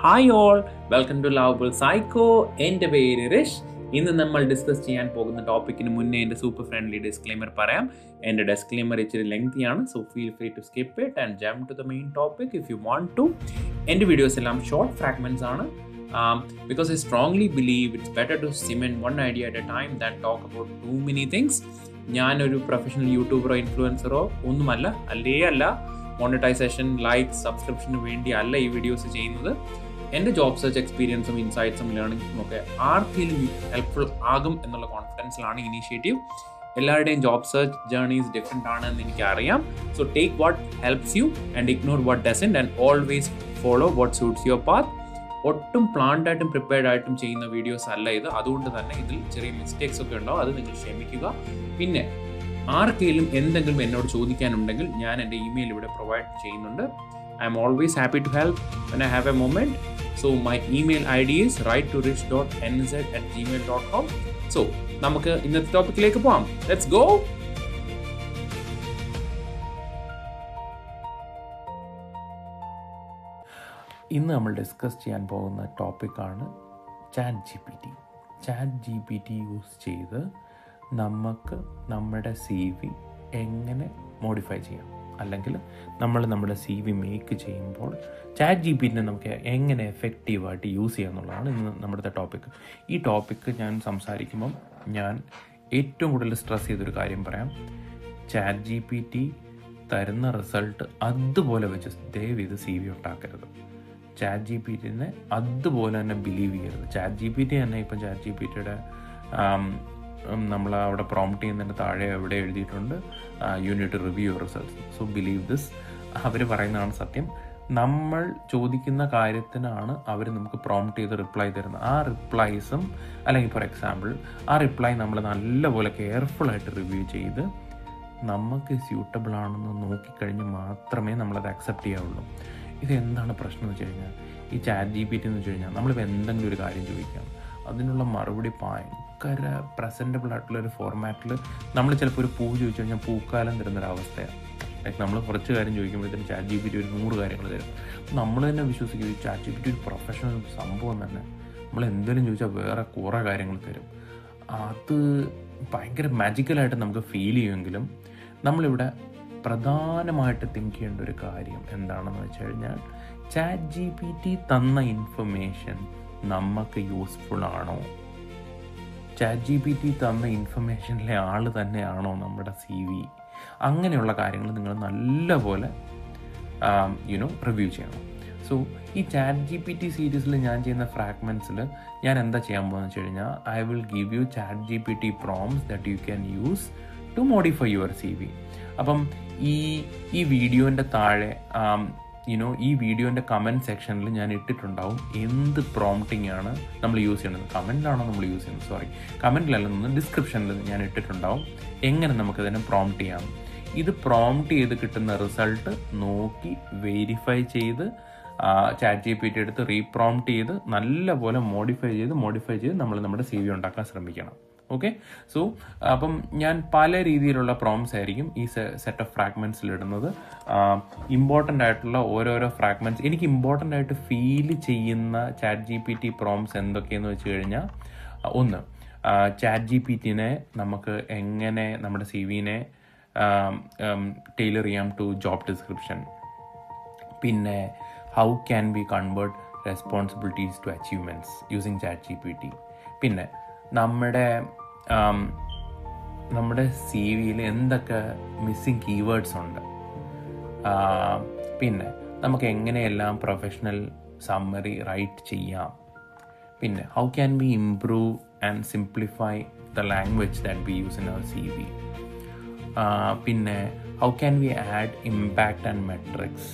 Hi all, welcome to lovable psycho. എൻ്റെ പേര് റിഷ്. ഇന്ന് നമ്മൾ ഡിസ്കസ് ചെയ്യാൻ പോകുന്ന ടോപ്പിക്കിന് മുന്നേ എൻ്റെ സൂപ്പർ ഫ്രണ്ട്ലി ഡിസ്ക്ലെയിമർ പറയാം. എൻ്റെ ഡിസ്ക്ലെയിമർ ഇച്ചിരി ലെങ്തിയാണ്, so feel free to skip it and jump to the main topic if you want to. എൻ്റെ വീഡിയോസ് എല്ലാം ഷോർട്ട് ഫ്രാഗ്മെൻറ്റ്സ് ആണ്. Because I strongly believe it's better to cement one idea at a time than talk about too many things. ഞാനൊരു professional യൂട്യൂബറോ ഇൻഫ്ലുവൻസറോ ഒന്നുമല്ല, അല്ല monetisation, like, സബ്സ്ക്രിപ്ഷന് വേണ്ടി അല്ല ഈ videos ചെയ്യുന്നത്. എൻ്റെ ജോബ് സെർച്ച് എക്സ്പീരിയൻസും ഇൻസൈറ്റ്സും ലേണിംഗ്സും ഒക്കെ ആർക്കെങ്കിലും ഹെൽപ്ഫുൾ ആകും എന്നുള്ള കോൺഫിഡൻസിലാണ് ഇനീഷ്യേറ്റീവ്. എല്ലാവരുടെയും ജോബ് സെർച്ച് ജേർണീസ് ഡിഫറെൻ്റ് ആണെന്ന് എനിക്കറിയാം. So take what helps you and ignore what doesn't and always follow what suits your path. ഒട്ടും പ്ലാൻഡ് ആയിട്ടും പ്രിപ്പയർഡ് ആയിട്ടും ചെയ്യുന്ന വീഡിയോസ് അല്ല ഇത്. അതുകൊണ്ട് തന്നെ ഇതിൽ ചെറിയ മിസ്റ്റേക്സ് ഒക്കെ ഉണ്ടാവും, അത് നിങ്ങൾ ക്ഷമിക്കുക. പിന്നെ ആർക്കെങ്കിലും എന്തെങ്കിലും എന്നോട് ചോദിക്കാനുണ്ടെങ്കിൽ ഞാൻ എൻ്റെ ഇമെയിൽ ഇവിടെ പ്രൊവൈഡ് ചെയ്യുന്നുണ്ട്. I am always happy to help when I have a moment. So my email I D is write2rich.nz@gmail.com. So നമുക്ക് ഇന്നത്തെ ടോപ്പിക്കിലേക്ക് പോകാം. Let's go. ഇന്ന് നമ്മൾ ഡിസ്കസ് ചെയ്യാൻ പോകുന്ന ടോപ്പിക്കാണ് ChatGPT. ChatGPT യൂസ് ചെയ്ത് നമുക്ക് നമ്മുടെ CV എങ്ങനെ മോഡിഫൈ ചെയ്യാം, അല്ലെങ്കിൽ നമ്മൾ നമ്മുടെ CV മേക്ക് ചെയ്യുമ്പോൾ ChatGPT നമുക്ക് എങ്ങനെ എഫക്റ്റീവായിട്ട് യൂസ് ചെയ്യുക എന്നുള്ളതാണ് ഇന്ന് നമ്മുടെ ടോപ്പിക്ക്. ഈ ടോപ്പിക്ക് ഞാൻ സംസാരിക്കുമ്പം ഞാൻ ഏറ്റവും കൂടുതൽ സ്ട്രെസ് ചെയ്തൊരു കാര്യം പറയാം. ChatGPT തരുന്ന റിസൾട്ട് അതുപോലെ വെച്ച് ദയവേത് CV ഉണ്ടാക്കരുത്. ChatGPTനെ അതുപോലെ തന്നെ ബിലീവ് ചെയ്യരുത്. ChatGPT തന്നെ ഇപ്പം ChatGPTയുടെ നമ്മൾ അവിടെ പ്രോംപ്റ്റ് ചെയ്യുന്നതിൻ്റെ താഴെ എവിടെ എഴുതിയിട്ടുണ്ട് you need to review your results, so believe this. അവർ പറയുന്നതാണ് സത്യം. നമ്മൾ ചോദിക്കുന്ന കാര്യത്തിനാണ് അവർ നമുക്ക് പ്രോംപ്റ്റ് ചെയ്ത് റിപ്ലൈ തരുന്നത്. ആ റിപ്ലൈസും, അല്ലെങ്കിൽ ഫോർ എക്സാമ്പിൾ ആ റിപ്ലൈ നമ്മൾ നല്ലപോലെ കെയർഫുള്ളായിട്ട് റിവ്യൂ ചെയ്ത് നമുക്ക് സ്യൂട്ടബിൾ ആണെന്ന് നോക്കിക്കഴിഞ്ഞ് മാത്രമേ നമ്മളത് അക്സെപ്റ്റ് ചെയ്യാവുള്ളൂ. ഇത് എന്താണ് പ്രശ്നം എന്ന് വെച്ച് കഴിഞ്ഞാൽ, ഈ ChatGPT എന്ന് വെച്ച് കഴിഞ്ഞാൽ നമ്മളിപ്പോൾ എന്തെങ്കിലും ഒരു കാര്യം ചോദിക്കാം, അതിനുള്ള മറുപടി ഭയങ്കര പ്രസൻറ്റബിൾ ആയിട്ടുള്ളൊരു ഫോർമാറ്റിൽ നമ്മൾ ചിലപ്പോൾ ഒരു പൂ ചോദിച്ചു കഴിഞ്ഞാൽ പൂക്കാലം തരുന്നൊരവസ്ഥയാണ്. ലൈക്ക് നമ്മൾ കുറച്ച് കാര്യം ചോദിക്കുമ്പോഴത്തേനും ChatGPT ഒരു 100 കാര്യങ്ങൾ തരും. നമ്മൾ തന്നെ വിശ്വസിക്കും ഈ ChatGPT ഒരു പ്രൊഫഷണൽ സംഭവം തന്നെ. നമ്മൾ എന്തെങ്കിലും ചോദിച്ചാൽ വേറെ കുറേ കാര്യങ്ങൾ തരും. അത് ഭയങ്കര മാജിക്കലായിട്ട് നമുക്ക് ഫീൽ ചെയ്യുമെങ്കിലും നമ്മളിവിടെ പ്രധാനമായിട്ട് തിങ്ക് ചെയ്യേണ്ട ഒരു കാര്യം എന്താണെന്ന് വെച്ച് കഴിഞ്ഞാൽ, ChatGPT തന്ന ഇൻഫർമേഷൻ നമുക്ക് യൂസ്ഫുൾ ആണോ? ChatGPT തന്ന ഇൻഫർമേഷനിലെ ആൾ തന്നെയാണോ നമ്മുടെ CV? അങ്ങനെയുള്ള കാര്യങ്ങൾ നിങ്ങൾ നല്ലപോലെ റിവ്യൂ ചെയ്യണം. സോ ഈ ChatGPT സീരീസിൽ ഞാൻ ചെയ്യുന്ന ഫ്രാഗ്മെൻറ്റ്സിൽ ഞാൻ എന്താ ചെയ്യാൻ പോകുന്നത് വെച്ച് കഴിഞ്ഞാൽ, I will give you ChatGPT prompts that you can use to modify your CV. അപ്പം ഈ വീഡിയോൻ്റെ താഴെ ഈ വീഡിയോൻ്റെ കമൻറ്റ് സെക്ഷനിൽ ഞാൻ ഇട്ടിട്ടുണ്ടാവും എന്ത് പ്രോംപ്റ്റിംഗ് ആണ് നമ്മൾ യൂസ് ചെയ്യുന്നത്. കമൻറ്റിലാണോ നമ്മൾ യൂസ് ചെയ്യുന്നത്, കമൻറ്റിലല്ലെന്ന് ഡിസ്ക്രിപ്ഷനിൽ ഞാൻ ഇട്ടിട്ടുണ്ടാവും എങ്ങനെ നമുക്കതിനെ പ്രോംപ്റ്റ് ചെയ്യാം. ഇത് പ്രോംപ്റ്റ് ചെയ്ത് കിട്ടുന്ന റിസൾട്ട് നോക്കി വെരിഫൈ ചെയ്ത് ChatGPT എടുത്ത് റീപ്രോംപ്റ്റ് ചെയ്ത് നല്ലപോലെ മോഡിഫൈ ചെയ്ത് നമ്മൾ നമ്മുടെ CV ഉണ്ടാക്കാൻ ശ്രമിക്കണം. ഓക്കെ, സോ അപ്പം ഞാൻ പല രീതിയിലുള്ള പ്രോംപ്റ്റ്സ് ആയിരിക്കും ഈ സെറ്റ് ഓഫ് ഫ്രാഗ്മെൻറ്റ്സിൽ ഇടുന്നത്. ഇമ്പോർട്ടൻ്റ് ആയിട്ടുള്ള ഓരോരോ ഫ്രാഗ്മെൻറ്റ്സ് എനിക്ക് ഇമ്പോർട്ടൻ്റ് ആയിട്ട് ഫീൽ ചെയ്യുന്ന ChatGPT പ്രോംപ്റ്റ്സ് എന്തൊക്കെയെന്ന് വെച്ച് കഴിഞ്ഞാൽ, ഒന്ന്, ChatGPTനെ നമുക്ക് എങ്ങനെ നമ്മുടെ CVനെ ടൈലർ ചെയ്യാം ടു ജോബ് ഡിസ്ക്രിപ്ഷൻ. പിന്നെ how can we convert responsibilities to achievements using ChatGPT. പിന്നെ നമ്മുടെ CVയിൽ എന്തൊക്കെ മിസ്സിങ് കീവേഡ്സ് ഉണ്ട്. പിന്നെ നമുക്ക് എങ്ങനെയെല്ലാം പ്രൊഫഷണൽ സമ്മറി റൈറ്റ് ചെയ്യാം. പിന്നെ how can we improve and simplify the language that we use in our CV. പിന്നെ how can we add impact and metrics.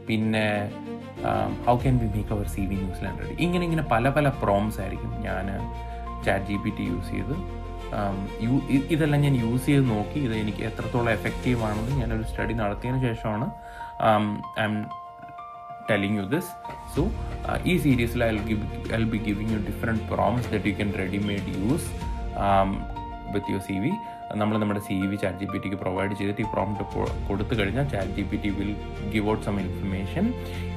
പിന്നെ how can we make our CV New Zealand ready. ഇങ്ങനെ പല പ്രോംപ്റ്റ്സ് ആയിരിക്കും ഞാൻ ChatGPT use ചെയ്ത് ഇതെല്ലാം ഞാൻ use ചെയ്ത് നോക്കി ഇത് എനിക്ക് എത്രത്തോളം എഫക്റ്റീവ് ആണെന്ന് ഞാനൊരു സ്റ്റഡി നടത്തിയതിന് ശേഷമാണ് I'm telling you this. So ഈ സീരീസിൽ I be giving you different prompts that you can readymade use with your CV. നമ്മൾ നമ്മുടെ CV ചാറ്റ് ജി പി ടിക്ക് പ്രൊവൈഡ് ചെയ്തിട്ട് ഈ പ്രോംപ്റ്റ് കൊടുത്തു കഴിഞ്ഞാൽ chat G P T will give out some information.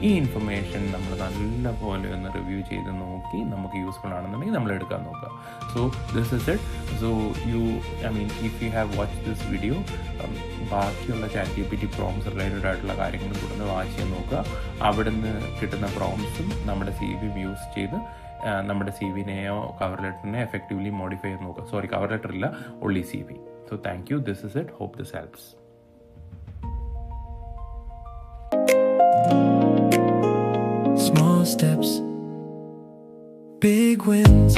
ഈ ഇൻഫർമേഷൻ നമ്മൾ നല്ലപോലെ ഒന്ന് റിവ്യൂ ചെയ്ത് നോക്കി നമുക്ക് യൂസ്ഫുൾ ആണെന്നുണ്ടെങ്കിൽ നമ്മൾ എടുക്കാൻ നോക്കുക. So this is it. So if you have watch this video, ബാക്കിയുള്ള chat G P T prompts related ആയിട്ടുള്ള കാര്യങ്ങളും കൂടെ ഒന്ന് വാച്ച് ചെയ്ത് നോക്കുക. അവിടുന്ന് കിട്ടുന്ന പ്രോംസും നമ്മുടെ CV യൂസ് ചെയ്ത് നമ്മുടെ CVനെയോ കവർ ലെറ്ററിനെയോ എഫക്റ്റീവ്ലി മോഡിഫൈ ചെയ്ത് നോക്കുക. സോറി, കവർ ലെറ്റർ ഇല്ല, only CV. So thank you. This is it. Hope this helps. Small steps, big wins.